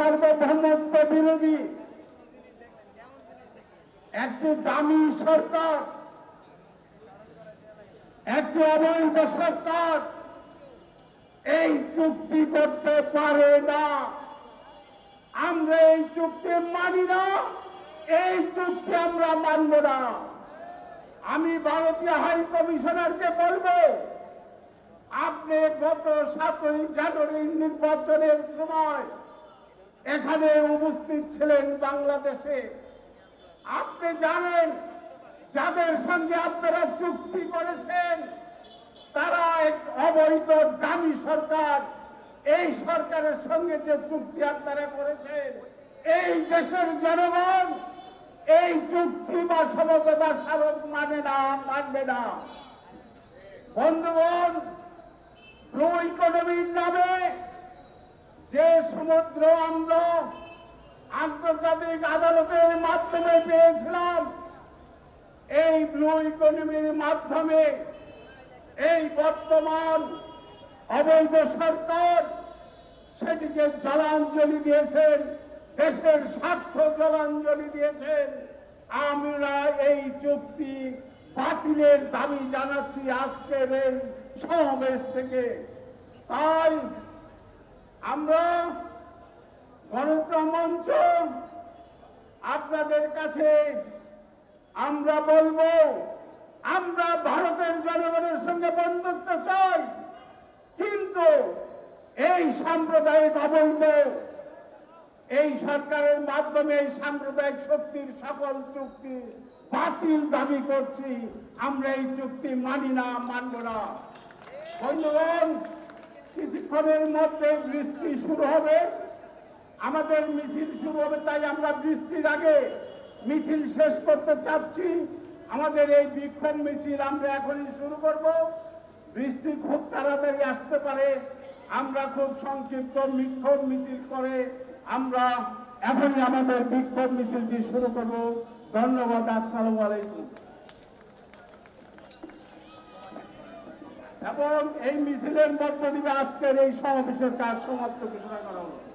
সার্বভৌমত্ব বিরোধী একটি দামি সরকার, একটি অবৈধ সরকার এই চুক্তি করতে পারে না। আমরা এই চুক্তি মানি না, এই চুক্তি আমরা মানব না। আমি ভারতীয় হাই কমিশনারকে বলবো, আপনি গত 7ই জানুয়ারি নির্বাচনের সময় এখানে উপস্থিত ছিলেন বাংলাদেশে। আপনি জানেন যাদের সঙ্গে আপনারা চুক্তি করেছেন তারা এক অবৈধ দামি সরকার। এই সরকারের সঙ্গে যে চুক্তি আপনারা করেছেন, এই দেশের জনগণ এই চুক্তি বা সমঝোতা স্মারক মানে না, মানবে না। বন্ধুগণ, ব্লু ইকোনমির নামে যে সমুদ্র আমরা আন্তর্জাতিক আদালতের মাধ্যমে পেয়েছিলাম, এই ব্লু ইকোনমির মাধ্যমে এই বর্তমান অবৈধ সরকার সেটিকে জলাঞ্জলি দিয়েছেন, দেশের স্বার্থ জলাঞ্জলি দিয়েছেন। আমরা এই চুক্তি বাতিলের দাবি জানাচ্ছি আজকের এই সমাবেশ থেকে। তাই আমরা গণতন্ত্র মঞ্চ আপনাদের কাছে আমরা বলবো, আমরা ভারতের জনগণের সঙ্গে বন্ধুত্ব চাই, কিন্তু এই সাম্প্রদায়িক অবৈধ এই সরকারের মাধ্যমে এই সাম্প্রদায়িক শক্তির সকল চুক্তি বাতিল দাবি করছি। আমরা এই চুক্তি মানি না, মানব না। বন্ধুগণ, কিছুক্ষণের মধ্যে বৃষ্টি শুরু হবে, আমাদের মিছিল শুরু হবে। তাই আমরা বৃষ্টির আগে মিছিল শেষ করতে চাচ্ছি। আমাদের এই বিক্ষোভ মিছিল আমরা এখনই শুরু করব। বৃষ্টি খুব তাড়াতাড়ি আসতে পারে, আমরা খুব সংক্ষিপ্ত বিক্ষোভ মিছিল করে আমরা এখনই আমাদের বিক্ষোভ মিছিলটি শুরু করব। ধন্যবাদ। আসসালামু আলাইকুম। এবং এই মিছিলের মধ্য দিয়ে আজকের এই সমাবেশের কাজ সমাপ্ত ঘোষণা করা হলো।